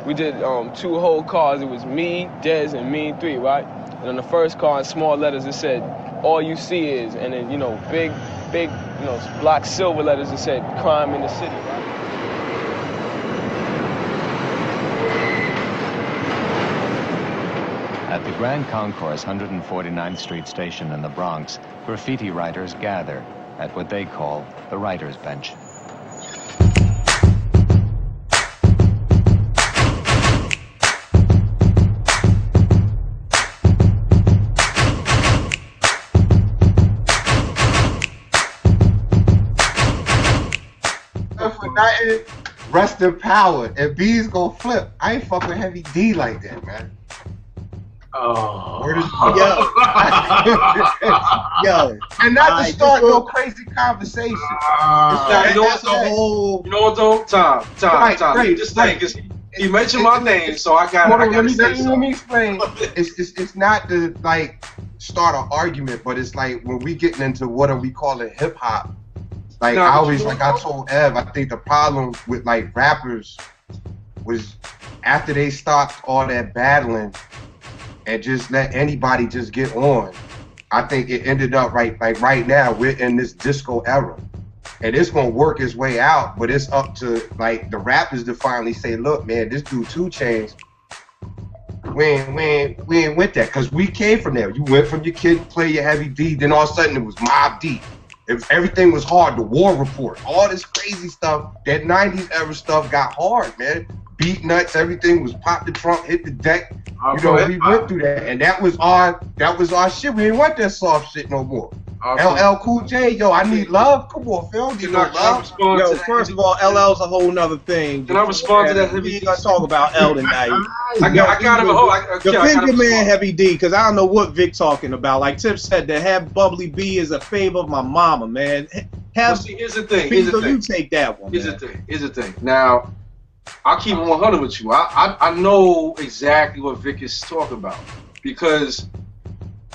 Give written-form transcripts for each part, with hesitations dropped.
we did 2 whole cars. It was me, Dez, and me 3, right? And on the first car, in small letters, it said, "All you see is," and then, you know, big, you know, black silver letters, it said, "Crime in the city," right? At the Grand Concourse 149th Street station in the Bronx, graffiti writers gather at what they call the writer's bench. For nothing, rest in power. And B's gonna flip. I ain't fuck with Heavy D like that, man. Oh. Yo. And not to start no crazy conversation. You know what though? Time. Just think, cause he mentioned my name, so I got. Let me explain. It's not to like start an argument, but it's like when we getting into what are we calling hip hop. Like I always, like I told Ev, I think the problem with like rappers was after they stopped all that battling and just let anybody just get on. I think it ended up right now we're in this disco era, and it's gonna work its way out. But it's up to like the rappers to finally say, look, man, this dude 2 Chainz, we ain't with that, cause we came from there. You went from your kid play your Heavy D, then all of a sudden it was Mobb Deep. If everything was hard, the War Report, all this crazy stuff, that 90s era stuff got hard, man. Beat nuts, everything was pop the trunk, hit the deck. You know, we went through that, and that was our shit. We didn't want that soft shit no more. LL Cool J, yo, I need love. Come on, Phil, you know love. Yo, first of all, LL's a whole nother thing. Can I respond to that? We ain't gonna talk about L tonight. I got him a whole. Defend your man, Heavy D, because I don't know what Vic talking about. Like Tip said, to have Bubbly B is a favor of my mama, man. Here's the thing. You take that one. Here's the thing. Now, I'll keep it 100 with you. I know exactly what Vic is talking about, because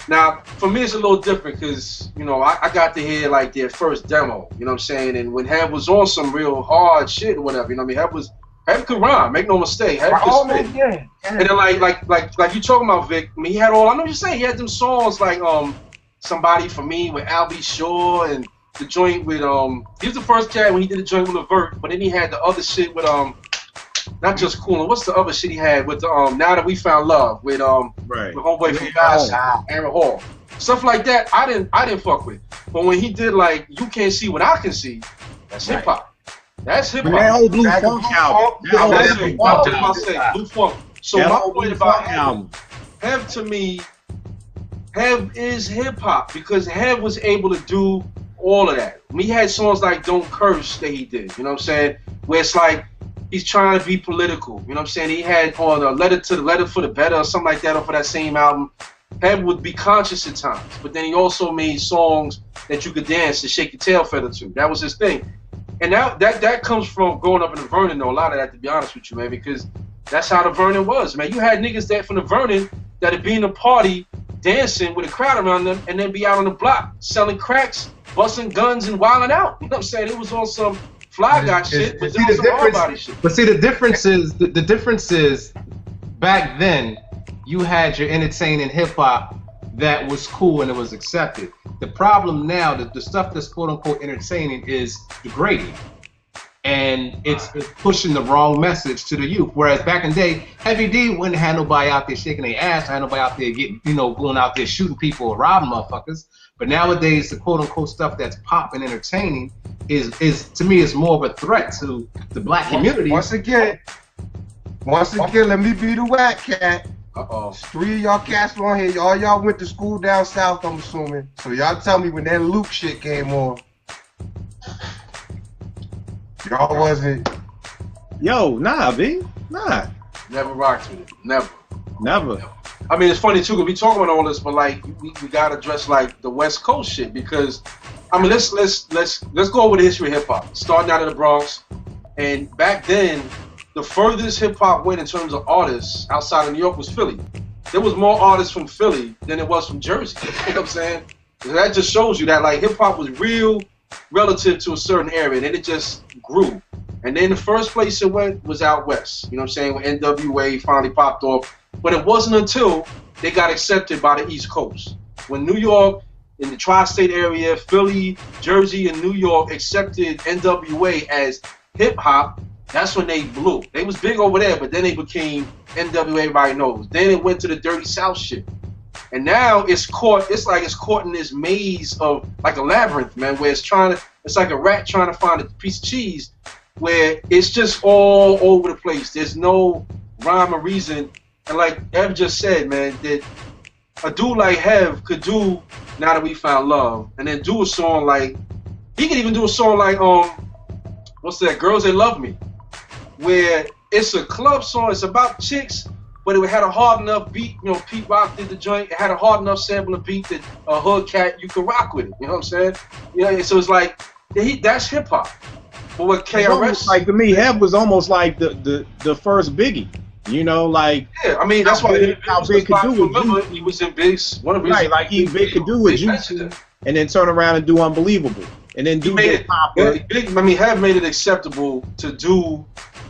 now for me it's a little different, because you know I got to hear like their first demo, you know what I'm saying, and when Hev was on some real hard shit or whatever, you know what I mean, Hev could rhyme, make no mistake, Hev could spit. Yeah. And then like you talking about Vic, I mean, he had all, I know what you're saying, he had them songs like Somebody For Me with Al B. Shaw, and the joint with he was the first cat when he did the joint with Levert, but then he had the other shit with not just Cool. What's the other shit he had with the Now That We Found Love with with homeboy from Guys, Aaron Hall, stuff like that. I didn't fuck with. But when he did like You Can't See What I Can See, that's hip hop. That's hip hop. That whole Blue Funk album. Blue Funk. So my point about Hev to me, Hev is hip hop, because Hev was able to do all of that. He had songs like Don't Curse that he did. You know what I'm saying? Where it's like he's trying to be political, you know what I'm saying? He had on a Letter for the Better or something like that off of that same album. Hev would be conscious at times, but then he also made songs that you could dance to shake your tail feather to. That was his thing. And that comes from growing up in the Vernon, though, a lot of that, to be honest with you, man, because that's how the Vernon was, man. You had niggas that from the Vernon that'd be in a party dancing with a crowd around them and then be out on the block selling cracks, busting guns, and wilding out. You know what I'm saying? It was on some fly guy shit, but there was some hard body shit. But see, the difference is back then you had your entertaining hip hop that was cool and it was accepted. The problem now, the stuff that's quote unquote entertaining is degrading, and it's pushing the wrong message to the youth. Whereas back in the day, Heavy D wouldn't have nobody out there shaking their ass, had nobody out there getting, going out there shooting people or robbing motherfuckers. But nowadays, the quote unquote stuff that's pop and entertaining is to me is more of a threat to the black community. Once again, let me be the whack cat. Uh-oh. 3 of y'all cats on here. All y'all went to school down south, I'm assuming. So y'all tell me when that Luke shit came on, y'all wasn't. Yo, nah, B. Nah. Never rocked with it. Never. Never. I mean, it's funny too, because we talking about all this, but like we gotta address like the West Coast shit, because I mean let's go over the history of hip hop. Starting out in the Bronx, and back then the furthest hip hop went in terms of artists outside of New York was Philly. There was more artists from Philly than it was from Jersey. You know what I'm saying? So that just shows you that like hip hop was real relative to a certain area, and then it just grew. And then the first place it went was out west. You know what I'm saying? When NWA finally popped off. But it wasn't until they got accepted by the East Coast. When New York, in the tri-state area, Philly, Jersey, and New York accepted NWA as hip-hop, that's when they blew. They was big over there, but then they became NWA, everybody knows. Then it went to the Dirty South shit. And now it's caught in this maze of, like a labyrinth, man, where it's like a rat trying to find a piece of cheese, where it's just all over the place. There's no rhyme or reason. And like Ev just said, man, that a dude like Hev could do Now That We Found Love, and then do a song like, he could even do a song like, what's that, Girls That Love Me, where it's a club song, it's about chicks, but it had a hard enough beat, you know, Pete Rock did the joint, it had a hard enough sample and beat that a hood cat, you could rock with it, you know what I'm saying? You know, so it's like, that's hip hop. But what KRS, like, to me, Hev was almost like the first Biggie. You know, like, yeah, I mean, that's why how Big could do it. He was in Big's, one of his, right, like Big could do it, and then turn around and do Unbelievable, and then do hip hop. I mean, Hev made it acceptable to do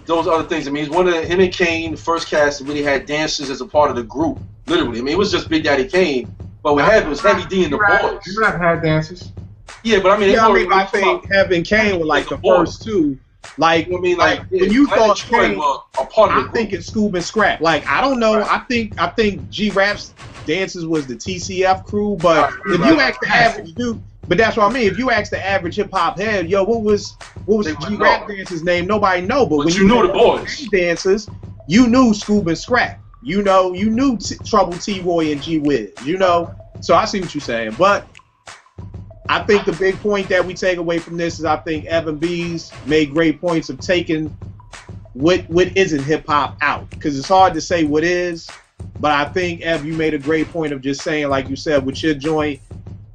those other things. I mean, he's one of him and Kane, the first cast that really had dancers as a part of the group. Literally, I mean, it was just Big Daddy Kane, but with Hev, it was Heavy D and the Boys. You not had dancers. Yeah, but I mean, I think Hev and Kane were like the first two. Like, I mean, like when you thought Kane, a part of I'm thinking Scoob and Scrap. Like, I don't know. Right. I think G-Rap's dances was the TCF crew, but if you ask the average dude, but that's what I mean. If you ask the average hip hop head, yo, what was G-Rap dancer's name? Nobody know. But when you knew the boys dancers, you knew Scoob and Scrap. You know, you knew Trouble T-Roy and G-Wiz. You know, so I see what you're saying, but. I think the big point that we take away from this is I think Evan B's made great points of taking what isn't hip hop out, because it's hard to say what is, but I think Ev, you made a great point of just saying, like you said, with your joint,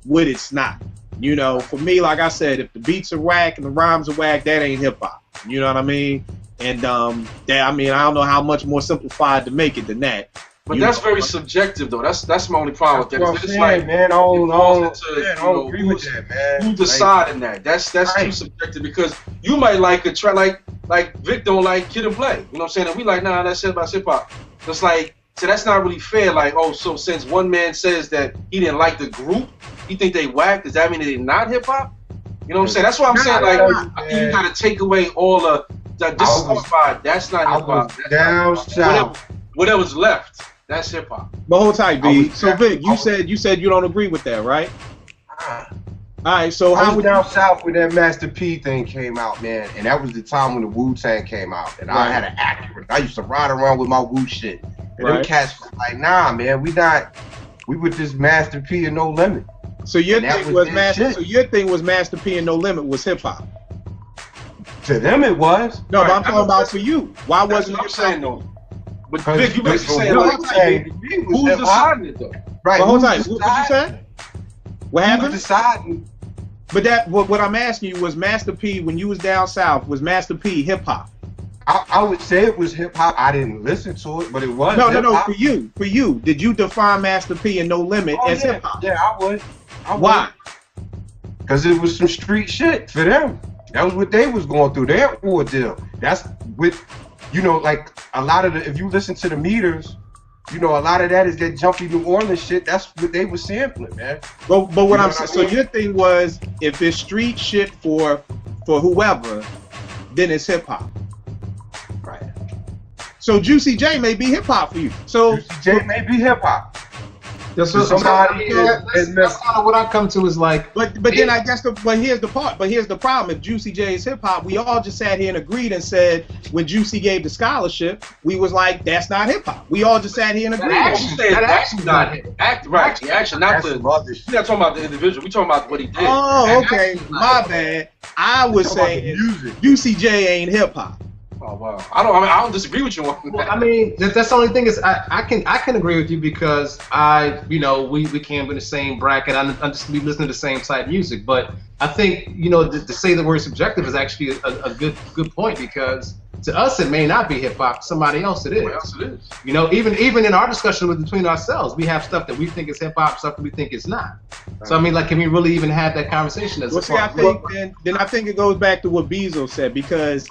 what it's not. You know, for me, like I said, if the beats are whack and the rhymes are whack, that ain't hip hop. You know what I mean? And I mean, I don't know how much more simplified to make it than that. But that's very subjective, though. That's my only problem with that. It's like, man, I don't agree with that, man. Who deciding that? That's too subjective, because you might like a track like Vic don't like Kid and Play. You know what I'm saying? And we like, nah, that's about hip hop. It's like, so that's not really fair. Like, oh, so since one man says that he didn't like the group, he think they whack, does that mean they're not hip hop? You know what I'm saying? That's what I'm saying. Like, I think you gotta take away all the disqualified. That's not hip hop. Down south. Whatever's left. That's hip hop. But hold tight, B. So Vic, you said you don't agree with that, right? All right. So I was down south when that Master P thing came out, man, and that was the time when the Wu-Tang came out, and I had an Acura. I used to ride around with my Wu shit, and them cats was like, nah, man, we were just Master P and No Limit. So your thing was Master P and No Limit was hip hop. To them, it was. No, but I'm talking about for you. Why wasn't I'm saying though? But Vic, you basically saying who's deciding it though? Right. But hold on. What you say? What happened? Deciding. But what I'm asking you was Master P, when you was down south, was Master P hip hop? I would say it was hip hop. I didn't listen to it, but it was. No. For you. Did you define Master P and No Limit as hip hop? Yeah, I would. Why? Because it was some street shit for them. That was what they was going through. Their ordeal. That's with. You know, like a lot of if you listen to the meters, you know, a lot of that is that jumpy New Orleans shit. That's what they were sampling, man. But what I'm saying, so your thing was, if it's street shit for whoever, then it's hip hop. Right. So Juicy J may be hip hop for you. So Juicy J may be hip hop. That's kind of what I come to is like. But then I guess here's the problem. If Juicy J is hip hop, we all just sat here and agreed and said when Juicy gave the scholarship, we was like, that's not hip hop. We all just sat here and agreed. That action's not hip hop. Right. The action, not the. We're not talking about the individual. We're talking about what he did. Oh, okay. My bad. I was saying Juicy J ain't hip hop. Oh wow! I don't disagree with you on that. I mean, that's the only thing is I can agree with you because we came in the same bracket. We listen to the same type of music, but I think to say the word subjective is actually a good point, because to us it may not be hip hop. To somebody else it is. Somebody else it is. You know, even in our discussion between ourselves, we have stuff that we think is hip hop, stuff that we think is not. Right. So I mean, like, can we really even have that conversation as I think it goes back to what Beezo said, because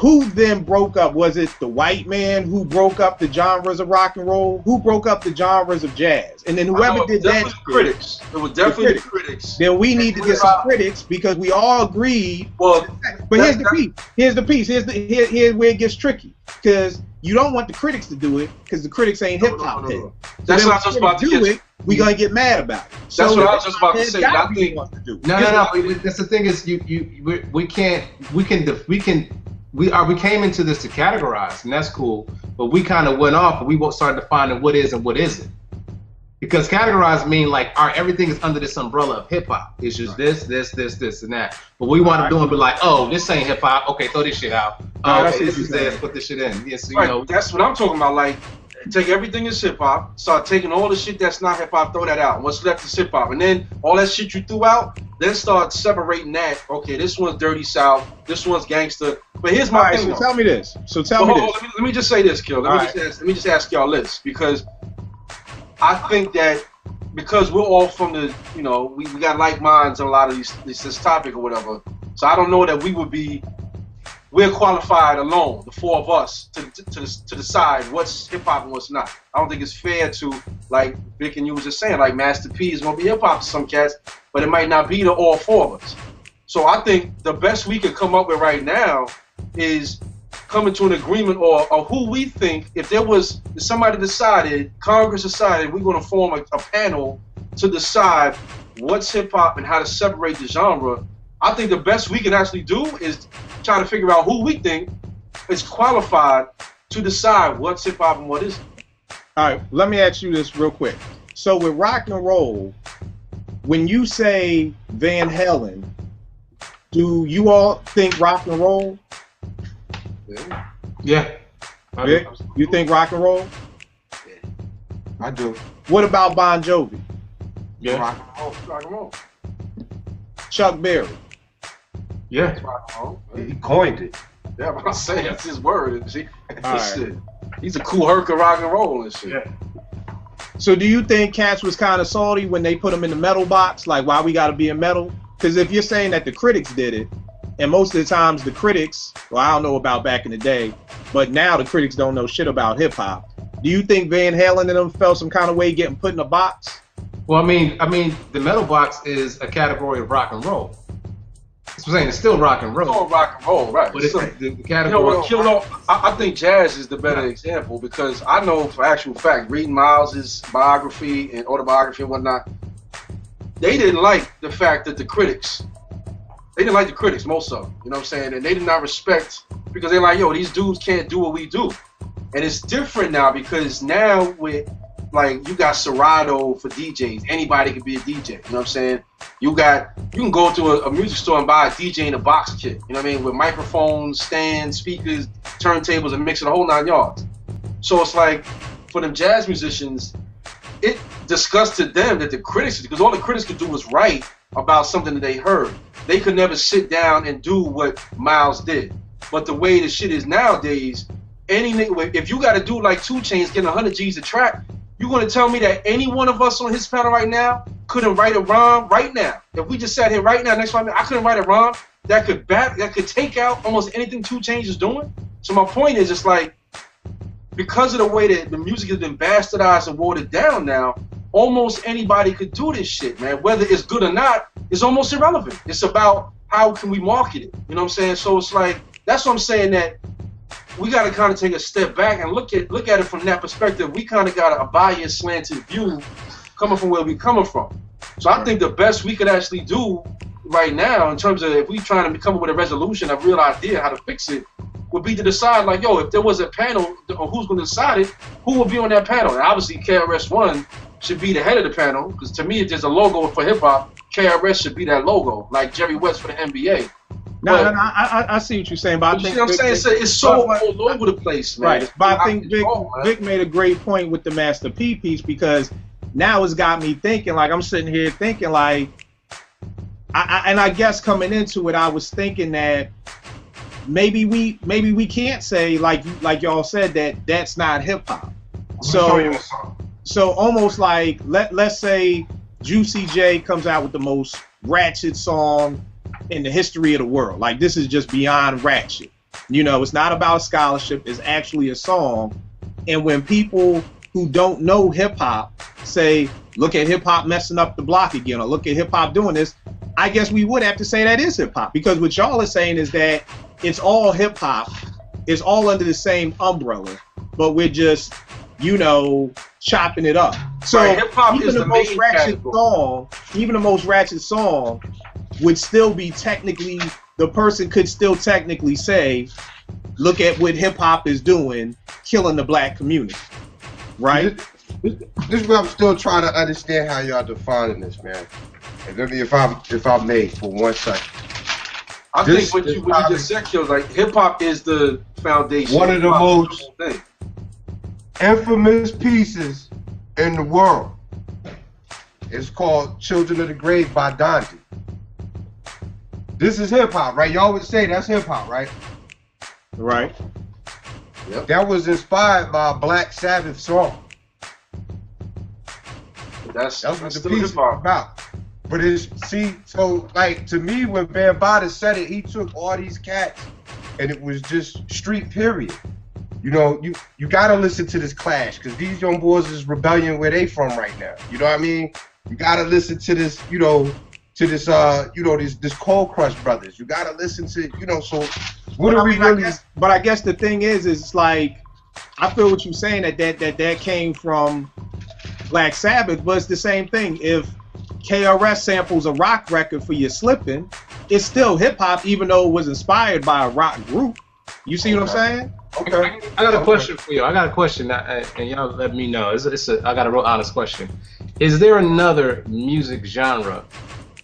who then broke up? Was it the white man who broke up the genres of rock and roll? Who broke up the genres of jazz? And then whoever did that, critics. It was definitely the critics. Then we need to get some critics because we all agreed. Well, but here's the piece. Here's where it gets tricky because you don't want the critics to do it because the critics ain't hip hop. No. That's what I was just about to do. It, we're gonna get mad about it. That's what I was just about to say. I think no. That's the thing is we came into this to categorize, and that's cool. But we kind of went off, and we started defining what is and what isn't. Because categorize mean like, all right, everything is under this umbrella of hip hop. It's just this, and that. But we want to do and be like, oh, this ain't hip hop. Okay, throw this shit out. Oh, okay, this is this. Put this shit in. Yes, you know. That's what I'm talking about. Like, take everything as hip hop, start taking all the shit that's not hip hop, throw that out. What's left is hip hop, and then all that shit you threw out, then start separating that. Okay, this one's Dirty South, this one's gangster. But here's my thing. So tell me this. Let me just say this, Kill. Let me just ask y'all this, because I think that because we're all from the, you know, we got like minds on a lot of this topic or whatever. So I don't know that we're qualified alone, the four of us, to decide what's hip hop and what's not. I don't think it's fair to, like Vic and you was just saying, like Master P is gonna be hip hop to some cats, but it might not be to all four of us. So I think the best we could come up with right now is coming to an agreement or who we think, if somebody decided, Congress decided we're gonna form a panel to decide what's hip hop and how to separate the genre. I think the best we can actually do is try to figure out who we think is qualified to decide what's hip hop and what isn't. All right, let me ask you this real quick. So with rock and roll, when you say Van Halen, do you all think rock and roll? Yeah. Vic, you think rock and roll? Yeah, I do. What about Bon Jovi? Yeah. Rock and roll. Chuck Berry? Yeah. He coined it. Yeah, but I'm saying that's his word. See, right. He's a cool herc of rock and roll and shit. Yeah. So do you think cats was kind of salty when they put him in the metal box? Like, why we got to be in metal? Because if you're saying that the critics did it, and most of the times the critics, well, I don't know about back in the day, but now the critics don't know shit about hip hop. Do you think Van Halen and them felt some kind of way getting put in a box? Well, I mean, the metal box is a category of rock and roll. That's what I'm saying. It's still rock and roll. It's all rock and roll, right? But it's the category. You know, I think jazz is the better example because I know for actual fact, reading Miles's biography and autobiography and whatnot, they didn't like the fact that they didn't like the critics, most of them. You know what I'm saying? And they did not respect, because they're like, yo, these dudes can't do what we do. And it's different now because now with, like, you got Serato for DJs. Anybody can be a DJ. You know what I'm saying? You can go to a music store and buy a DJ in a box kit. You know what I mean? With microphones, stands, speakers, turntables, and mixing the whole 9 yards. So it's like, for them jazz musicians, it disgusted them that the critics, because all the critics could do was write about something that they heard. They could never sit down and do what Miles did. But the way the shit is nowadays, any nigga, if you got to do like 2 Chainz getting 100 G's a track, you gonna tell me that any one of us on his panel right now couldn't write a rhyme right now? If we just sat here right now, next 5 minutes, I couldn't write a rhyme that could take out almost anything 2 Chainz is doing. So my point is, it's like, because of the way that the music has been bastardized and watered down now, almost anybody could do this shit, man. Whether it's good or not, it's almost irrelevant. It's about how can we market it. You know what I'm saying? So it's like, that's what I'm saying, that we got to kind of take a step back and look at it from that perspective. We kind of got a biased, slanted view coming from where we coming from. So I think the best we could actually do right now, in terms of if we trying to come up with a resolution, a real idea how to fix it, would be to decide, like, yo, if there was a panel on who's going to decide it, who would be on that panel? And obviously KRS-One should be the head of the panel, because to me, if there's a logo for hip-hop, KRS should be that logo, like Jerry West for the NBA. No, I see what you're saying, but I think what I'm saying? It's so all over the place, man. Right, but I think Vic made a great point with the Master P piece, because now it's got me thinking, like, I'm sitting here thinking, like, I guess coming into it, I was thinking that maybe we can't say, like y'all said, that that's not hip hop. So almost like, let's say Juicy J comes out with the most ratchet song in the history of the world. Like, this is just beyond ratchet. You know, it's not about scholarship. It's actually a song. And when people who don't know hip hop say, look at hip hop messing up the block again, or look at hip hop doing this, I guess we would have to say that is hip hop, because what y'all are saying is that it's all hip hop, it's all under the same umbrella, but we're just, you know, chopping it up. So right, hip hop even is the the most main ratchet category. song, even the most ratchet song would still be technically, the person could still technically say, look at what hip hop is doing, killing the black community, right? This is what I'm still trying to understand how y'all defining this, man. And let me, if I may, for 1 second. I think what you just said, Kill, like hip hop is the foundation. One of the most thing. infamous pieces in the world. It's called "Children of the Grave" by Dante. This is hip hop, right? Y'all would say that's hip hop, right? Right. Yep. That was inspired by a Black Sabbath song. That's That's what the still piece hip is hop. about. But it's, see, so like to me, when Bambaataa said it, he took all these cats and it was just street, period. You know, you gotta listen to this clash, because these young boys is rebellion where they from right now. You know what I mean? You gotta listen to this, you know, to this this Cold Crush brothers. You gotta listen to, you know, so what are we really? But I guess the thing is it's like, I feel what you're saying, that came from Black Sabbath, but it's the same thing. If KRS samples a rock record for your slipping, it's still hip hop, even though it was inspired by a rock group. You see what I'm saying? Okay. I got a question for you. I got a question, and y'all let me know. I got a real honest question. Is there another music genre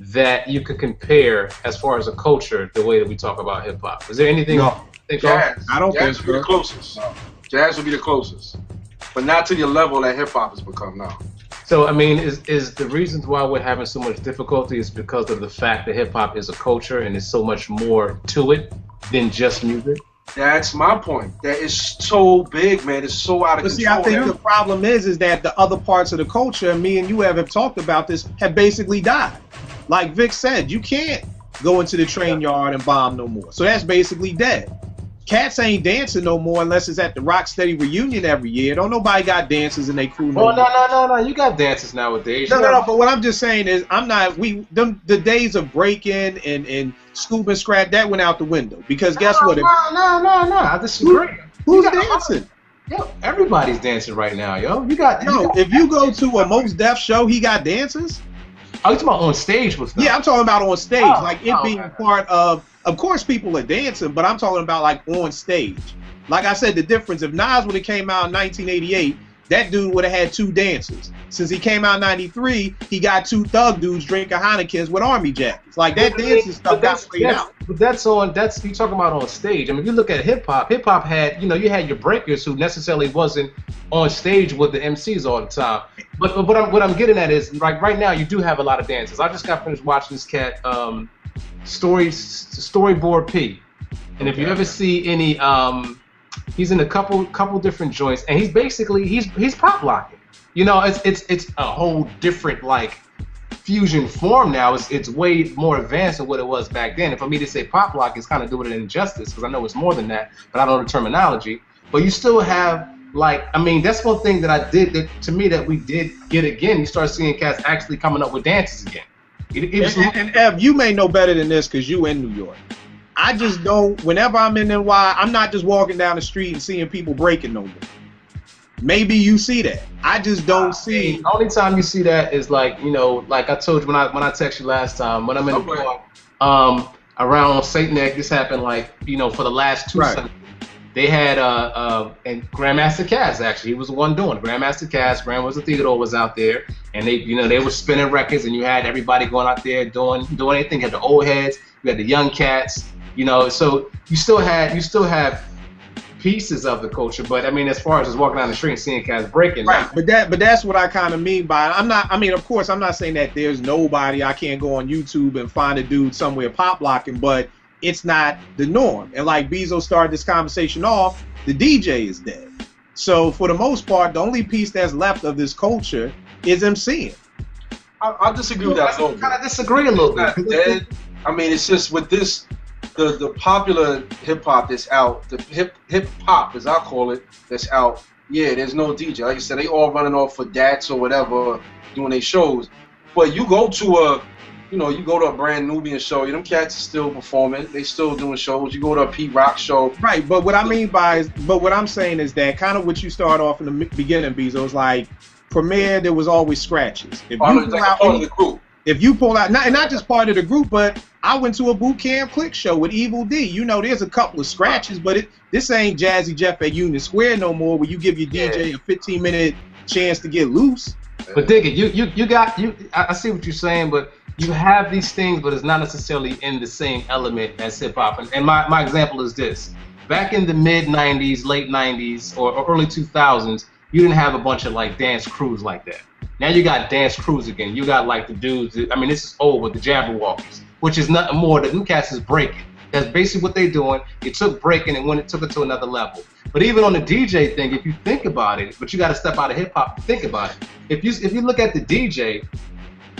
that you could compare as far as a culture, the way that we talk about hip hop? Is there anything? No. Jazz. I don't Jazz think would be so. the closest. Jazz would be the closest, but not to the level that hip hop has become now. So I mean, is the reasons why we're having so much difficulty is because of the fact that hip hop is a culture and there's so much more to it than just music? That's my point. That is so big, man. It's so out of But see, control. I think the problem is that the other parts of the culture, and me and you have talked about this, have basically died. Like Vic said, you can't go into the train yard and bomb no more. So that's basically dead. Cats ain't dancing no more unless it's at the Rocksteady reunion every year. Don't nobody got dancers in their crew no more. No. You got dances nowadays. No. But what I'm just saying is, the days of breaking and scoop and scrap, that went out the window. Because guess what? No. I disagree. Who's dancing? Yo, everybody's dancing right now, yo. If you go to a Mos Def show, he got dancers. Oh, you talking about on stage with stuff? Yeah, I'm talking about on stage, being okay. part of. Of course, people are dancing, but I'm talking about like on stage. Like I said, the difference, if Nas would have came out in 1988, that dude would have had 2 dancers. Since he came out in 93, he got 2 thug dudes drinking Heinekens with army jackets. Like that dancing stuff got played out. But that's you talking about on stage. I mean, if you look at hip hop had, you had your breakers who necessarily wasn't on stage with the MCs all the time. But what I'm getting at is, like right now, you do have a lot of dancers. I just got finished watching this cat, Storyboard P, and if you ever see any, he's in a couple different joints, and he's basically he's pop locking. It's a whole different like fusion form now. It's way more advanced than what it was back then. And for me to say pop lock is kind of doing it injustice, because I know it's more than that, but I don't know the terminology. But you still have, like, I mean, that's one thing that I did that we did get again. You start seeing cats actually coming up with dances again. And Ev, you may know better than this because you in New York. I just don't. Whenever I'm in NY, I'm not just walking down the street and seeing people breaking no more. Maybe you see that. I just don't see. The only time you see that is like, like I told you when I texted you last time, when I'm in the park, around St. Nick, this happened like, for the last 2 Sundays. They had and Grandmaster Cass, actually, he was the one doing it. Grandmaster Cass, Grandmaster Theodore was out there, and they were spinning records, and you had everybody going out there doing anything. You had the old heads, you had the young cats, so you still have pieces of the culture. But I mean, as far as just walking down the street and seeing cats breaking, right? But that's what I kind of mean by it. Of course, I'm not saying that there's nobody. I can't go on YouTube and find a dude somewhere pop locking, but it's not the norm. And like Beezo started this conversation off, the DJ is dead. So for the most part, the only piece that's left of this culture is MCing. I disagree with that. I kind of disagree a little bit. Dead. I mean, it's just with this. the popular hip hop that's out, the hip hop as I call it, that's out. Yeah, there's no DJ. Like I said, they all running off for dats or whatever, doing their shows. But you go to a brand Nubian show, them cats are still performing. They still doing shows. You go to a Pete Rock show. Right, but what I'm saying is that kind of what you start off in the beginning, Beezo, is like Premier, there was always scratches. If you pull out, not just part of the group, but I went to a boot camp click show with Evil D. You know, there's a couple of scratches, but this ain't Jazzy Jeff at Union Square no more, where you give your DJ a 15-minute chance to get loose. But dig it, I see what you're saying, but you have these things, but it's not necessarily in the same element as hip hop. And my example is this: back in the mid '90s, late '90s, or early 2000s, you didn't have a bunch of like dance crews like that. Now you got dance crews again. You got like the dudes. I mean, this is old with the Jabberwockies, which is nothing more than them cats is breaking. That's basically what they're took It took breaking and took it to another level. But even on the DJ thing, if you think about it, but you got to step out of hip hop and think about it. If you look at the DJ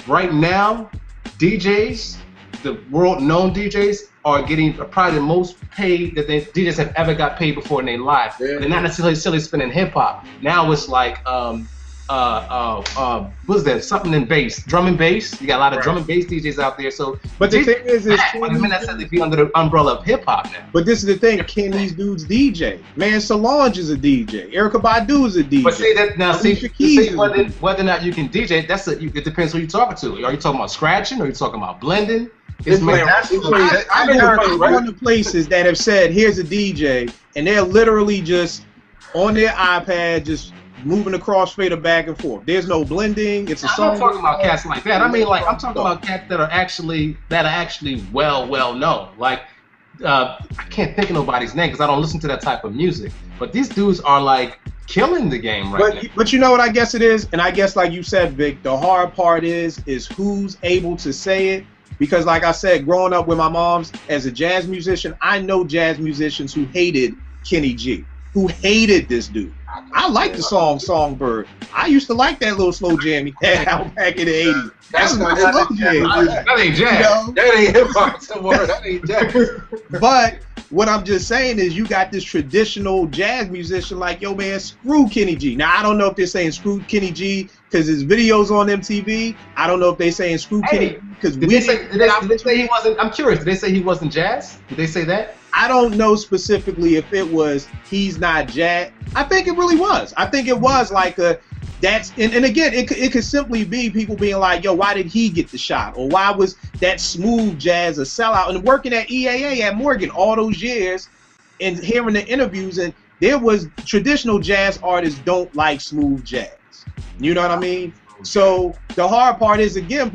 right now, DJs, the world-known DJs, are getting probably the most paid that DJs have ever got paid before in their life. Yeah. They're not necessarily spinning hip hop. Now it's like what's that? Something in bass, drum and bass. You got a lot of drum and bass DJs out there. So, but the thing is, I mean, that's they be under the umbrella of hip hop now. But this is the thing: can these dudes DJ? Man, Solange is a DJ. Erykah Badu is a DJ. But see that now. See whether or not you can DJ. It depends who you're talking to. Are you talking about scratching? Or are you talking about blending? I've heard one of the places that have said, "Here's a DJ," and they're literally just on their iPad, just moving the crossfader back and forth. There's no blending. It's a song. I'm not talking about cats like that. I mean, like I'm talking about cats that are actually well known. Like I can't think of nobody's name because I don't listen to that type of music. But these dudes are like killing the game right now. But you know what I guess it is, and I guess like you said, Vic, the hard part is who's able to say it. Because like I said, growing up with my moms as a jazz musician, I know jazz musicians who hated Kenny G, who hated this dude. I like the song Songbird. I used to like that little slow jam he had out back in the 80s. That's not slow jam. That ain't jazz. You know? That ain't hip hop somewhere. That ain't jazz. But what I'm just saying is you got this traditional jazz musician like, yo man, screw Kenny G. Now I don't know if they're saying screw Kenny G because his videos on MTV. I don't know if they're saying screw Kenny G because did they say he wasn't? I'm curious. Did they say he wasn't jazz? Did they say that? I don't know specifically if it was he's not jazz. I think it really was. I think it was like and again, it could simply be people being like, yo, why did he get the shot? Or why was that smooth jazz a sellout? And working at EAA at Morgan all those years and hearing the interviews, and there was traditional jazz artists don't like smooth jazz. You know what I mean? So the hard part is again,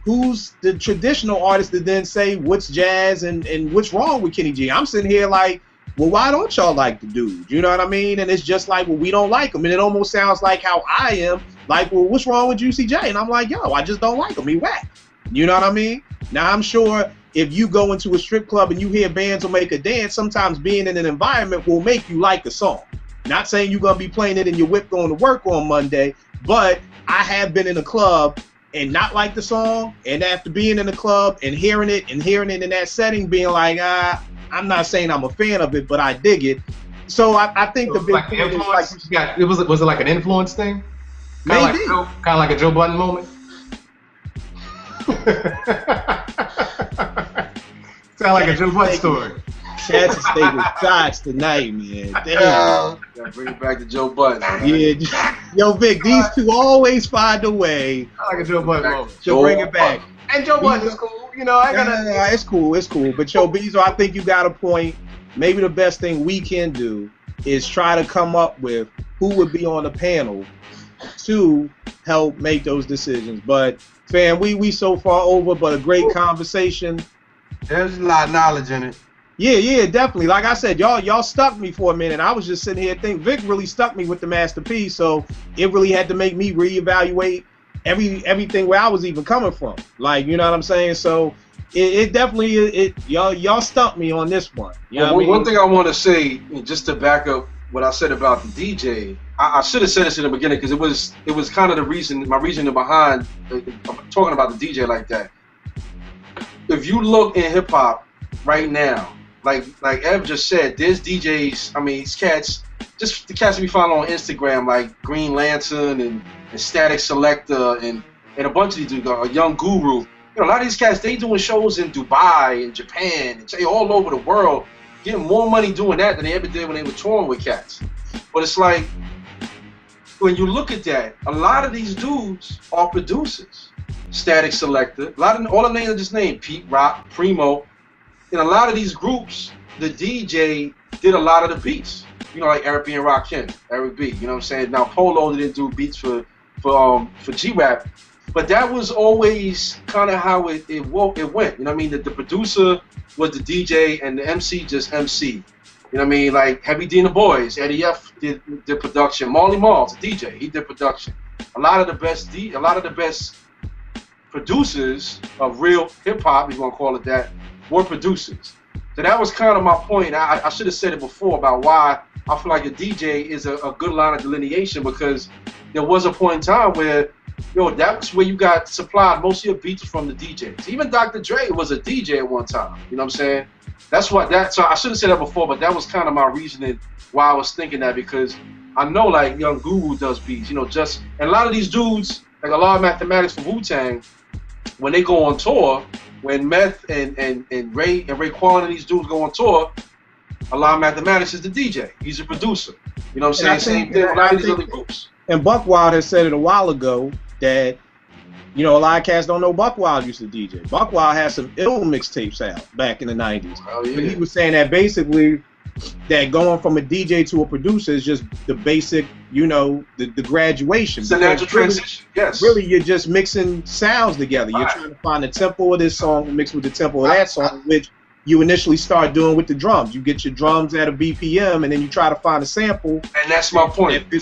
who's the traditional artist to then say what's jazz and what's wrong with Kenny G? I'm sitting here like, well, why don't y'all like the dude? You know what I mean? And it's just like, well, we don't like him. And it almost sounds like how I am, like, well, what's wrong with Juicy J? And I'm like, yo, I just don't like him. He whack. You know what I mean? Now, I'm sure if you go into a strip club and you hear bands will make a dance, sometimes being in an environment will make you like the song. Not saying you're going to be playing it in your whip going to work on Monday, but I have been in a club and not like the song, and after being in the club and hearing it in that setting, being like, I'm not saying I'm a fan of it, but I dig it. So I think the big thing is like, was it like an influence thing? Maybe. Kind of like a Joe Budden moment. Sound like a Joe Budden story. Chance to stay with shots tonight, man. Damn. Gotta bring it back to Joe Budden. Yeah. Yo, Vic, these two always find a way. I like a Joe Budden moment. To bring it back. And Joe Budden is cool. You know, it's cool. But yo, Beezo, I think you got a point. Maybe the best thing we can do is try to come up with who would be on the panel to help make those decisions. But fam, we so far over, but a great conversation. There's a lot of knowledge in it. Yeah, definitely. Like I said, y'all stuck me for a minute. I was just sitting here thinking Vic really stuck me with the masterpiece, so it really had to make me reevaluate everything where I was even coming from. Like, you know what I'm saying? So it definitely y'all stumped me on this one. You know what I mean? One thing I want to say, just to back up what I said about the DJ, I should have said this in the beginning because it was kind of my reasoning behind talking about the DJ like that. If you look in hip hop, right now, like Ev just said, there's DJs. I mean, these cats, just the cats we follow on Instagram, like Green Lantern and Static Selector and a bunch of these dudes, a Young Guru. You know, a lot of these cats, they doing shows in Dubai and Japan and all over the world, getting more money doing that than they ever did when they were touring with cats. But it's like, when you look at that, a lot of these dudes are producers. Static Selector, all the names I just named, Pete Rock, Primo. In a lot of these groups, the DJ did a lot of the beats. You know, like Eric B and Rakim, Eric B. You know what I'm saying? Now Polo didn't do beats for G-Rap, but that was always kind of how it went. You know what I mean? The producer was the DJ and the MC just MC. You know what I mean? Like Heavy D and the Boys, Eddie F did production. Marley Marl's a DJ, he did production. A lot of the best producers of real hip hop, if you want to call it that, were producers. So that was kind of my point. I should have said it before about why I feel like a DJ is a good line of delineation, because there was a point in time where, that was where you got supplied most of your beats from the DJs. Even Dr. Dre was a DJ at one time. You know what I'm saying? So I should have said that before, but that was kind of my reasoning why I was thinking that, because I know like Young Guru does beats, and a lot of these dudes, like a lot of Mathematics from Wu-Tang, when they go on tour, when Meth and Raekwon and these dudes go on tour, a lot of Mathematics is the DJ. He's a producer. You know what I'm saying? Same thing with a lot of these other groups. And Buckwild has said it a while ago that, a lot of cats don't know Buckwild used to DJ. Buckwild had some ill mixtapes out back in the 90s. Oh, yeah. But he was saying that basically that going from a DJ to a producer is just the basic, the graduation. It's a natural transition, yes. Really, you're just mixing sounds together. You're trying to find the tempo of this song and mix with the tempo of that song, which you initially start doing with the drums. You get your drums at a BPM, and then you try to find a sample. And that's my point. The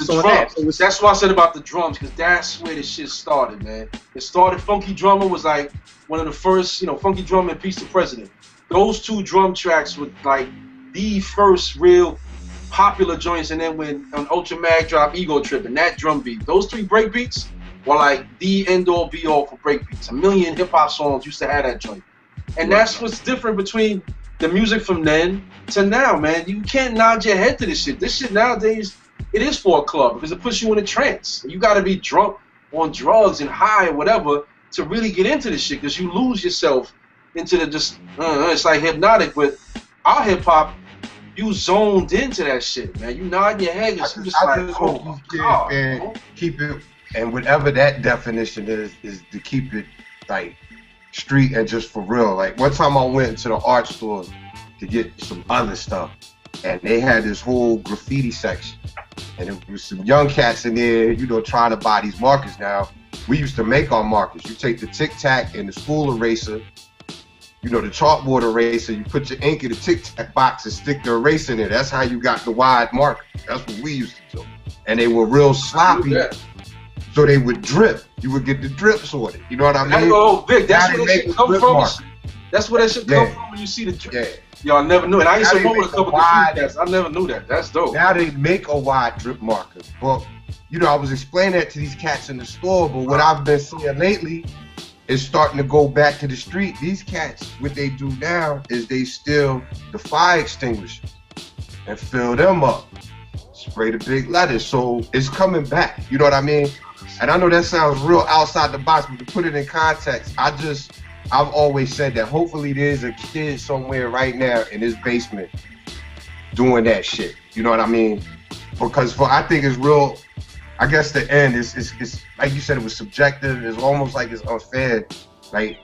drums. That's what I said about the drums, because that's where the shit started, man. It started, Funky Drummer was like one of the first, Funky Drummer and Peace the President. Those two drum tracks were like the first real popular joints, and then when on Ultra Mag dropped Ego Trip and that drum beat, those three break beats were like the end-all be-all for break beats. A million hip-hop songs used to have that joint. And that's what's different between the music from then to now, man. You can't nod your head to this shit. This shit nowadays, it is for a club because it puts you in a trance. You got to be drunk on drugs and high or whatever to really get into this shit, because you lose yourself into the it's like hypnotic. But our hip-hop, you zoned into that shit, man. You nod your head because you just like, oh my God. And keep it, and whatever that definition is to keep it like street and just for real. Like one time I went into the art store to get some other stuff, and they had this whole graffiti section, and it was some young cats in there, trying to buy these markers. Now we used to make our markers. You take the Tic Tac and the spool eraser, the chalkboard eraser, you put your ink in the Tic Tac box and stick the eraser in there. That's how you got the wide marker. That's what we used to do. And they were real sloppy, so they would drip. You would get the drips on it. You know what I mean? Oh, Vic, that's where that shit come from. That's where that shit come from when you see the drip. Yeah. Y'all never knew it. I used to roll with a couple of cats. I never knew that. That's dope. Now they make a wide drip marker. But, I was explaining that to these cats in the store, but what I've been seeing lately is starting to go back to the street. These cats, what they do now is they steal the fire extinguishers and fill them up. Spray the big letters. So it's coming back. You know what I mean? And I know that sounds real outside the box, but to put it in context, I've always said that hopefully there's a kid somewhere right now in his basement doing that shit. You know what I mean? Because I think it's real. I guess the end is like you said, it was subjective. It's almost like it's unfair, like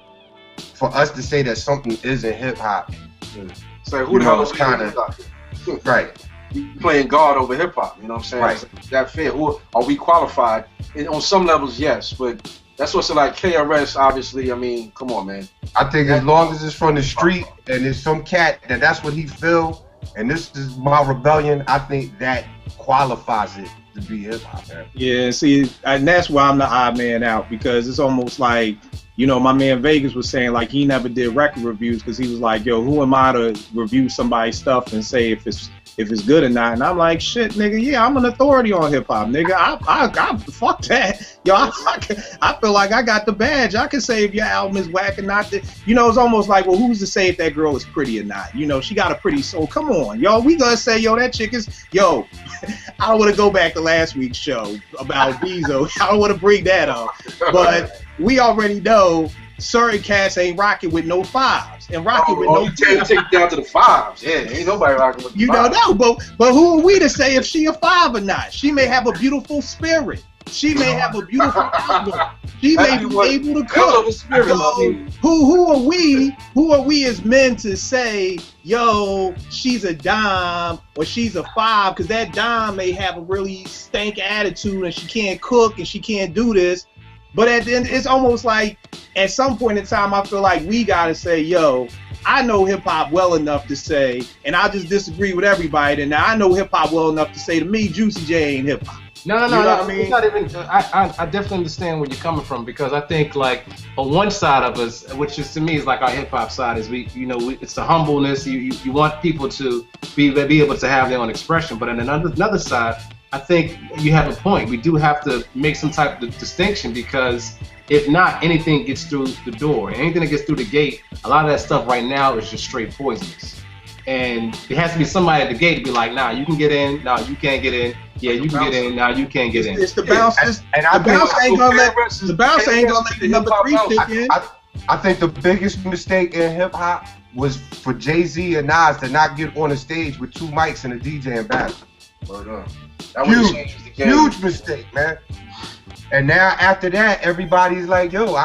for us to say that something isn't hip hop. It's like who the hell is kind of right? You playing God over hip hop. You know what I'm saying? Right. Is that fair? Or are we qualified? And on some levels, yes, but that's what's like KRS. Obviously, I mean, come on, man. I think as long as it's from the street and there's some cat that's what he feel, and this is my rebellion, I think that qualifies it to be hip hop, man. Yeah, see, and that's why I'm the odd man out, because it's almost like, my man Vegas was saying like he never did record reviews because he was like, yo, who am I to review somebody's stuff and say if it's if it's good or not. And I'm like, shit, nigga, yeah, I'm an authority on hip hop, nigga. I fuck that, yo. I feel like I got the badge. I can say if your album is whack or not. You know, it's almost like, well, who's to say if that girl is pretty or not? You know, she got a pretty soul. Come on, yo. We gonna say, yo, that chick is, yo. I don't want to go back to last week's show about Beezo. I don't want to bring that up, but we already know certain cats ain't rocking with no fives and rocking with no. You take it down to the fives. Yeah, ain't nobody rocking with the you fives. don't know, but who are we to say if she a five or not? She may have a beautiful spirit. She may have a beautiful outlook. She may be able to cook. So, who are we? Who are we as men to say, yo, she's a dime or she's a five? Because that dime may have a really stank attitude and she can't cook and she can't do this. But at the end, it's almost like at some point in time, I feel like we gotta say, yo, I know hip hop well enough to say, and I just disagree with everybody. And now I know hip hop well enough to say, to me, Juicy J ain't hip hop. No. I mean? It's not even. I definitely understand where you're coming from, because I think like on one side of us, which is to me is like our hip hop side, is it's the humbleness. You want people to be able to have their own expression, but on another side, I think you have a point. We do have to make some type of distinction, because if not, anything gets through the door. Anything that gets through the gate, a lot of that stuff right now is just straight poisonous. And there has to be somebody at the gate to be like, nah, you can get in. Nah, you can't get in. Yeah, you can get in. Nah, you can't get in. It's the bounce. The bounce ain't gonna let the number 3 stick in. I think the biggest mistake in hip hop was for Jay-Z and Nas to not get on a stage with 2 mics and a DJ and battle. Huge mistake, man. And now after that, everybody's like, yo,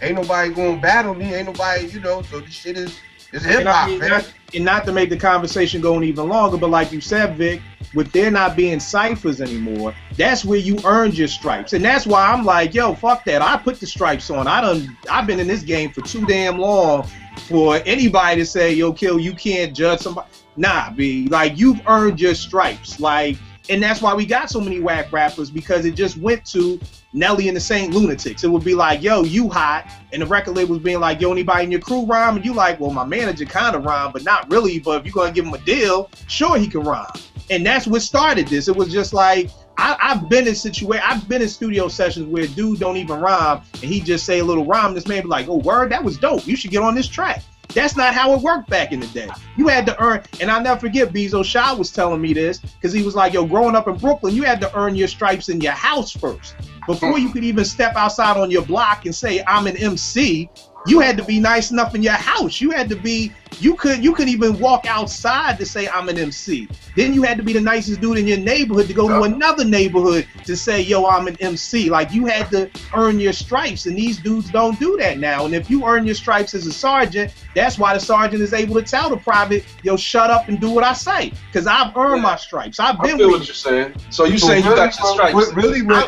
ain't nobody gonna battle me, ain't nobody, so this shit is hip hop, man. And not to make the conversation go even longer, but like you said, Vic, with there not being ciphers anymore, that's where you earned your stripes. And that's why I'm like, yo, fuck that. I put the stripes on. I've been in this game for too damn long for anybody to say, yo, Kill, you can't judge somebody. Nah, B, like, you've earned your stripes. Like, and that's why we got so many whack rappers, because it just went to Nelly and the Saint Lunatics. It would be like, yo, you hot, and the record label was being like, yo, anybody in your crew rhyme? And you like, well, my manager kind of rhyme, but not really. But if you're gonna give him a deal, sure, he can rhyme. And that's what started this. It was just like, I've been in studio sessions where dude don't even rhyme, and he just say a little rhyme. This man be like, oh, word, that was dope. You should get on this track. That's not how it worked back in the day. You had to earn, and I'll never forget, Beezo Shaw was telling me this, because he was like, yo, growing up in Brooklyn, you had to earn your stripes in your house first. Before you could even step outside on your block and say, I'm an MC, you had to be nice enough in your house. You had to be, you couldn't even walk outside to say I'm an MC. Then you had to be the nicest dude in your neighborhood to go to another neighborhood to say, yo, I'm an MC. Like, you had to earn your stripes, and these dudes don't do that now. And if you earn your stripes as a sergeant, that's why the sergeant is able to tell the private, yo, shut up and do what I say, because I've earned my stripes. I feel what you're saying. So you saying you got your stripes?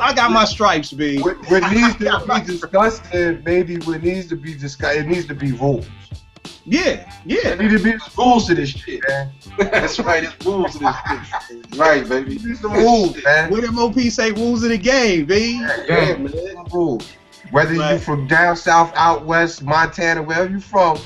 I got my stripes, B. What needs to be discussed, and maybe what needs to be discussed, it needs to be rules. Yeah. There need to be rules to this shit, man. That's right, it's rules to this shit. Right, baby. There's some rules, man. What MOP say, rules of the game, B? Yeah, man. Rules. Whether you from down south, out west, Montana, wherever you from,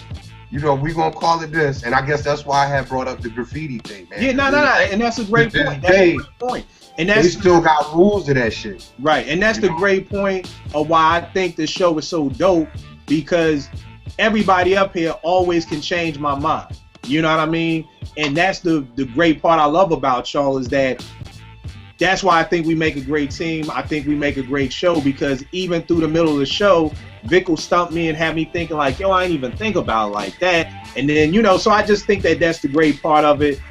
we gonna call it this. And I guess that's why I had brought up the graffiti thing, man. Yeah, no. And that's a great point. That's a great point. And they still got rules to that shit. Right, and that's the great point of why I think this show is so dope, because everybody up here always can change my mind. You know what I mean? And that's the great part I love about y'all, is that's why I think we make a great team. I think we make a great show, because even through the middle of the show, Vic will stump me and have me thinking like, yo, I ain't even think about it like that. And then, so I just think that's the great part of it.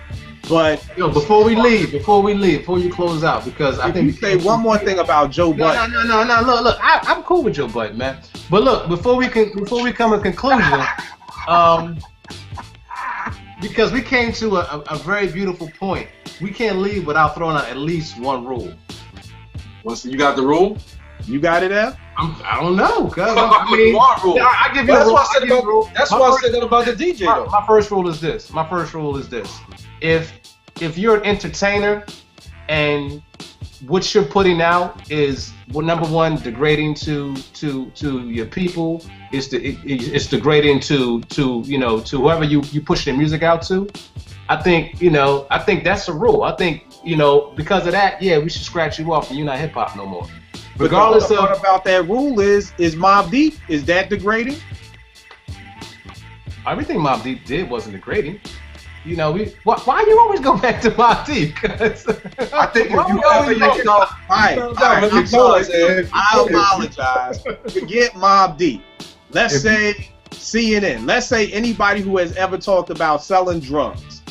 But before you close out, because I think you say one more thing about Joe Budden. No. Look, I'm cool with Joe Budden, man. But look, before we come to conclusion, because we came to a very beautiful point. We can't leave without throwing out at least one rule. So you got the rule? You got it, F? I don't know, cuz I give you a rule. That's why I said that about the DJ, though. My first rule is this. If you're an entertainer and what you're putting out is, well, number one, degrading to your people, it's degrading to whoever you push their music out to, I think, you know, I think that's a rule. I think, you know, because of that, yeah, we should scratch you off and you're not hip hop no more. Regardless of what about that rule is Mobb Deep, is that degrading? Everything Mobb Deep did wasn't degrading. You know, why you always go back to Mobb Deep? I think if you ever yourself, I apologize. Forget Mobb Deep. Let's say CNN. Let's say anybody who has ever talked about selling drugs.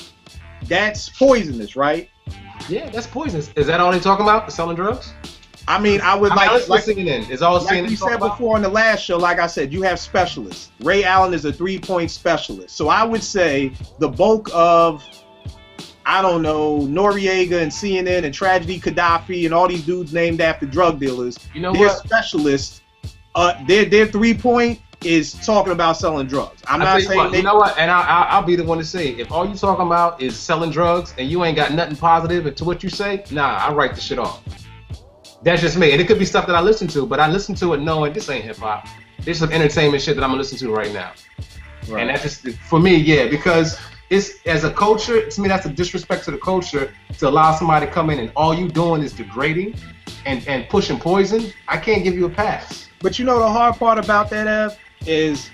That's poisonous, right? Yeah, that's poisonous. Is that all they talking about? Selling drugs? I mean, I would like CNN. Is all CNN like we said before on the last show, like I said, you have specialists. Ray Allen is a 3-point specialist. So I would say the bulk of, I don't know, Noriega and CNN and Tragedy Gaddafi and all these dudes named after drug dealers, they're specialists. Their 3-point is talking about selling drugs. I'm not saying you know what, and I'll be the one to say, if all you talking about is selling drugs and you ain't got nothing positive to what you say, nah, I write the shit off. That's just me. And it could be stuff that I listen to, but I listen to it knowing this ain't hip hop. This is some entertainment shit that I'm gonna listen to right now. Right. And that's just, for me, yeah, because it's, as a culture, to me, that's a disrespect to the culture to allow somebody to come in and all you doing is degrading and pushing poison. I can't give you a pass. But you know the hard part about that, Ev, is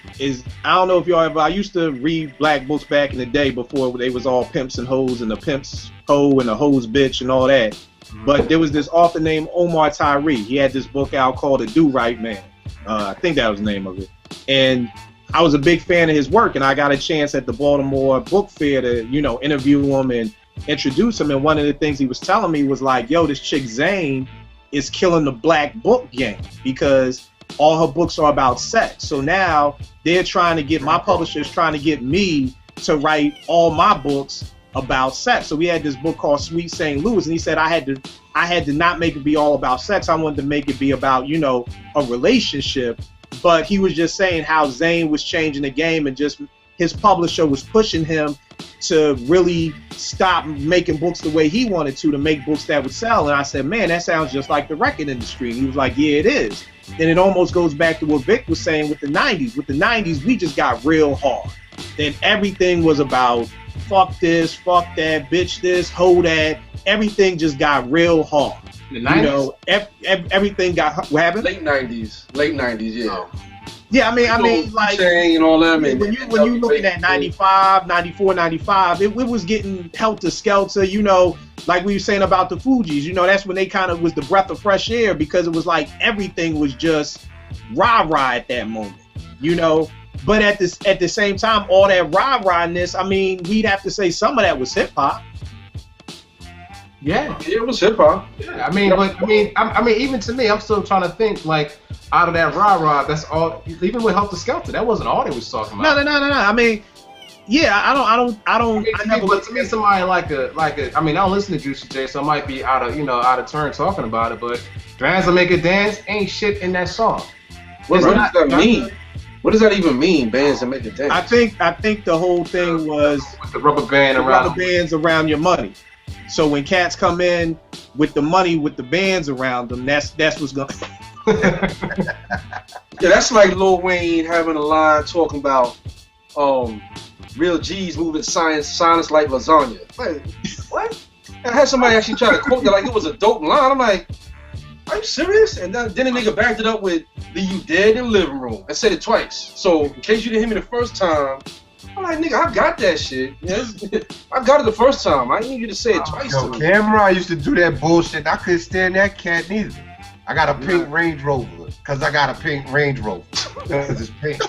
I don't know if y'all ever, I used to read black books back in the day before they was all pimps and hoes and the pimp's hoe and the hoe's bitch and all that. But there was this author named Omar Tyree. He had this book out called The Do Right Man. I think that was the name of it. And I was a big fan of his work, and I got a chance at the Baltimore Book Fair to, you know, interview him and introduce him. And one of the things he was telling me was like, yo, this chick Zane is killing the black book game because all her books are about sex. So now they're trying to get, my publisher's trying to get me to write all my books about sex. So we had this book called Sweet St. Louis, and he said I had to not make it be all about sex. I wanted to make it be about, you know, a relationship. But he was just saying how Zane was changing the game, and just his publisher was pushing him to really stop making books the way he wanted to make books that would sell. And I said, man, that sounds just like the record industry. And he was like, yeah, it is. And it almost goes back to what Vic was saying with the 90s. With the 90s, we just got real hard. Then everything was about fuck this, fuck that, bitch this, hoe that. Everything just got real hard. The 90s? You know, everything got, what happened? Late 90s, yeah. Yeah, I mean, like, and all that, when you looking at 95, 94, 95, it was getting helter-skelter, you know, like we were saying about the Fugees, you know, that's when they kind of was the breath of fresh air, because it was like everything was just rah-rah at that moment, you know. But at the same time, all that rah-rahness, I mean, we'd have to say some of that was hip-hop. Yeah, it was hip hop. Yeah, I mean, even to me, I'm still trying to think, like, out of that rah-rah, that's all. Even with Helter Skelter, that wasn't all they was talking about. No. I mean, yeah, I don't. But to me, somebody like a, I mean, I don't listen to Juicy J, so I might be out of turn talking about it. But Dance to Make It Dance ain't shit in that song. What does that mean? What does that even mean, bands that make it dance? I think the whole thing was with the rubber bands around your money. So when cats come in with the money with the bands around them, that's what's going. Yeah, that's like Lil Wayne having a line talking about real G's moving silence like lasagna. Like, what? I had somebody actually try to quote that like it was a dope line. I'm like, are you serious? And then the nigga backed it up with the "You Dead" in the living room and said it twice. So in case you didn't hear me the first time, I'm like, nigga, I got that shit. Yes. I got it the first time. I need you to say it twice. Yo, Camera, I used to do that bullshit. I couldn't stand that cat neither. I got a pink Range Rover because I got a pink Range Rover because it's pink.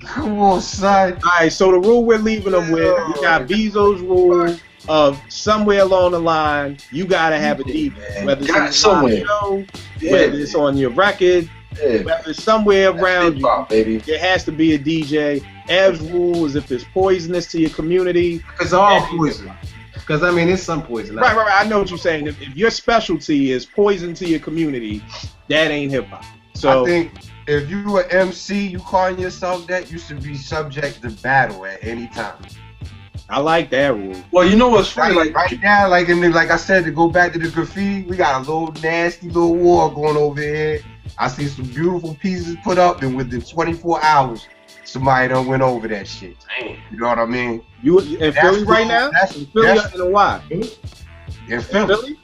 Come on, son. All right, so the rule we're leaving them with, you got Beezo's rule of somewhere along the line, you gotta have a DJ. Whether it's on your show, whether it's on your record. Yeah. Whether it's somewhere around you, baby. There has to be a DJ. Ev's rule is if it's poisonous to your community. It's all poison. Because, I mean, it's some poison. Right. I know what you're saying. If your specialty is poison to your community, that ain't hip-hop. So I think if you an MC, you calling yourself that, you should be subject to battle at any time. I like that rule. Well, you know what's funny? Like right now, like I said, to go back to the graffiti, we got a little nasty little war going over here. I see some beautiful pieces put up, and within 24 hours, somebody done went over that shit. Damn. You know what I mean? You in Philly right now? In Philly in a while. In Philly?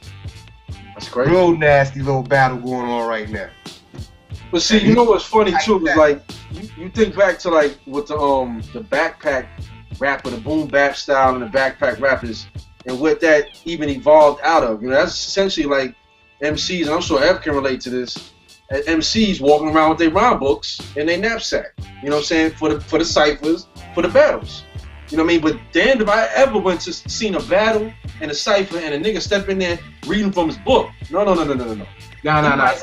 That's crazy. Real nasty little battle going on right now. But see, you know what's funny too is like you think back to like with the backpack rap or the boom bap style and the backpack rappers and what that even evolved out of. You know, that's essentially like MCs, and I'm sure Ev can relate to this. MCs walking around with their rhyme books in their knapsack. You know what I'm saying? For the ciphers, for the battles. You know what I mean? But damn if I ever went to seen a battle and a cipher and a nigga step in there reading from his book. No. Nah.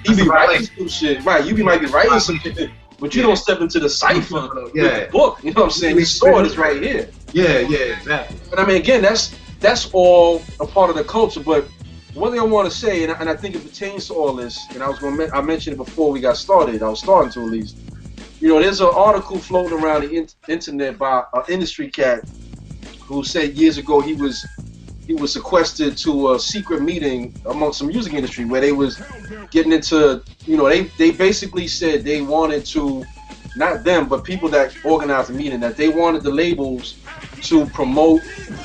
He be writing some shit. Right, you might be writing some shit, but you don't step into the cipher with the book. You know what I'm saying? The sword is right here. Yeah, exactly. But I mean, again, that's all a part of the culture. But one thing I want to say, and I think it pertains to all this, and I mentioned it before we got started. I was starting to at least. You know, there's an article floating around the internet by an industry cat who said years ago he was sequestered to a secret meeting amongst the music industry where they was getting into, you know, they basically said they wanted to, not them, but people that organized the meeting, that they wanted the labels to promote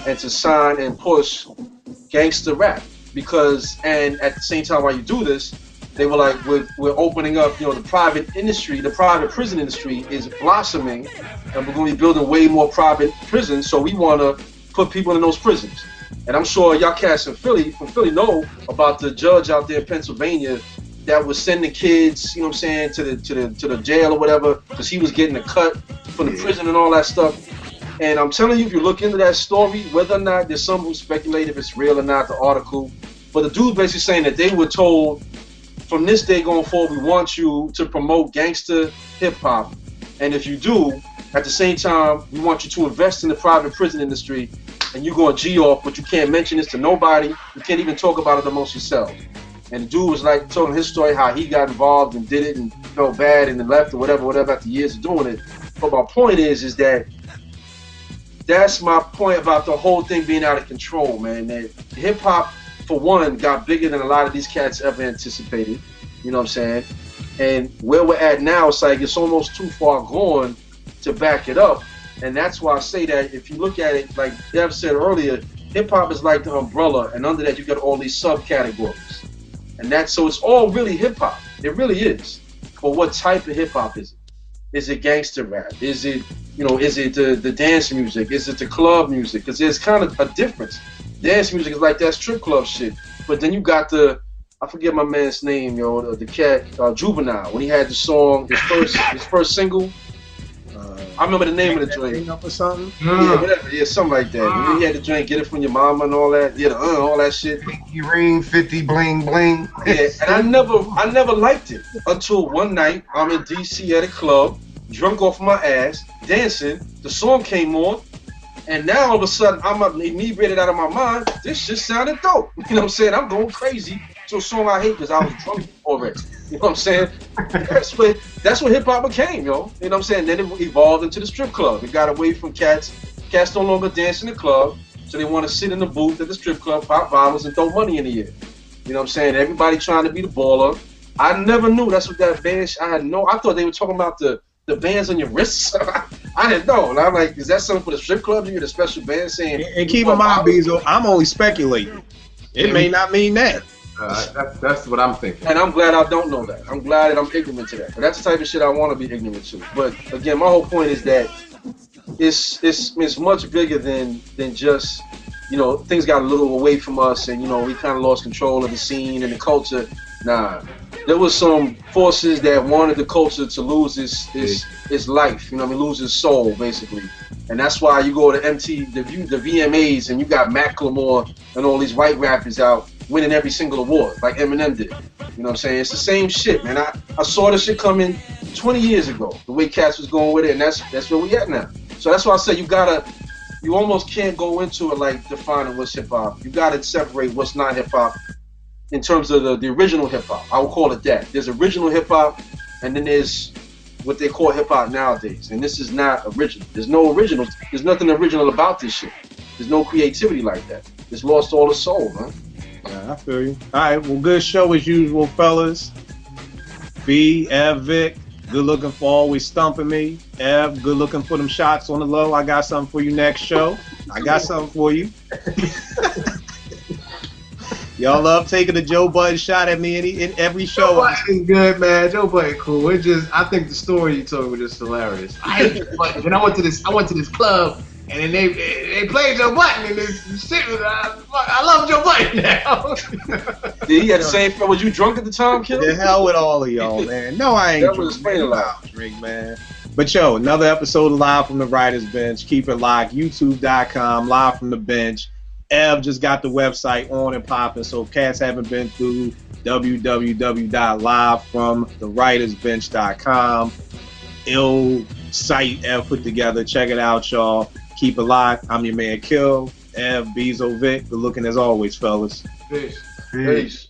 and to sign and push gangster rap. Because, and at the same time while you do this, they were like, we're opening up, you know, the private industry, the private prison industry is blossoming, and we're going to be building way more private prisons, so we want to put people in those prisons. And I'm sure y'all cats from Philly know about the judge out there in Pennsylvania that was sending kids, you know what I'm saying, to the jail or whatever, because he was getting a cut from the prison and all that stuff. And I'm telling you, if you look into that story, whether or not there's some who speculate if it's real or not, the article, but the dude basically saying that they were told, from this day going forward, we want you to promote gangster hip hop, and if you do, at the same time, we want you to invest in the private prison industry, and you're going G off, but you can't mention this to nobody. You can't even talk about it amongst yourself. And the dude was like telling his story how he got involved and did it and felt bad and then left or whatever after years of doing it. But my point is that that's my point about the whole thing being out of control, man. That hip hop, for one, got bigger than a lot of these cats ever anticipated. You know what I'm saying? And where we're at now, it's like it's almost too far gone to back it up. And that's why I say that if you look at it, like Dev said earlier, hip hop is like the umbrella, and under that you got all these subcategories. And that's, so it's all really hip hop. It really is. But what type of hip hop is it? Is it gangster rap? Is it, you know, is it the dance music? Is it the club music? Because there's kind of a difference. Dance music is like that strip club shit. But then you got I forget my man's name, yo, the cat, Juvenile, when he had the song, his first single. I remember the name of the joint. Up or something? Yeah, whatever. Yeah, something like that. And then he had the joint, Get It From Your Mama and all that. Yeah, all that shit. Pinky ring, 50 bling bling. Yeah, and I never liked it until one night I'm in DC at a club, drunk off my ass, dancing. The song came on, and now all of a sudden I'm inebriated out of my mind. This shit sounded dope. You know what I'm saying? I'm going crazy to a song I hate because I was drunk already. You know what I'm saying? That's what hip hop became, yo. You know what I'm saying? Then it evolved into the strip club. It got away from cats. Cats no longer dance in the club, so they want to sit in the booth at the strip club, pop bottles, and throw money in the air. You know what I'm saying? Everybody trying to be the baller. I never knew that's what that band. I thought they were talking about the bands on your wrists. I didn't know. And I'm like, is that something for the strip club? You get a special band saying. And keep in mind, Beezo, I'm only speculating. It may not mean that. That's what I'm thinking. And I'm glad I don't know that. I'm glad that I'm ignorant to that. But that's the type of shit I want to be ignorant to. But again, my whole point is that it's much bigger than just, you know, things got a little away from us and, you know, we kind of lost control of the scene and the culture. Nah, there was some forces that wanted the culture to lose its life, you know what I mean, lose its soul, basically. And that's why you go to the VMAs and you got Macklemore and all these white rappers out winning every single award, like Eminem did. You know what I'm saying? It's the same shit, man. I saw this shit coming 20 years ago, the way cats was going with it, and that's where we at now. So that's why I say you almost can't go into it like defining what's hip hop. You gotta separate what's not hip hop in terms of the original hip hop. I would call it that. There's original hip hop, and then there's what they call hip hop nowadays. And this is not original. There's no original. There's nothing original about this shit. There's no creativity like that. It's lost all the soul, man. Yeah, I feel you. All right, well, good show as usual, fellas. B, Ev, Vic, good looking for always stumping me. Ev, good looking for them shots on the low. I got something for you next show. I got something for you. Y'all love taking a Joe Budden shot at me in every show. Joe Budden's good, man. Joe Budden cool. It just, I think the story you told was just hilarious. I hate Joe Budden. Then I went to this club, and then they played Joe Budden, and this shit was, I love Joe Budden now. Yeah, he had the same friend. Was you drunk at the time, kid? The hell with all of y'all, man. No, I ain't That was explaining a lot. Drink, man. But yo, another episode of Live from the Writer's Bench. Keep it locked. YouTube.com, Live from the Bench. Ev just got the website on and popping, so if cats haven't been through, www.livefromthewritersbench.com. Ill site Ev put together. Check it out, y'all. Keep it locked. I'm your man, Kill. Ev, Beezo, Vic. Good looking as always, fellas. Peace. Peace.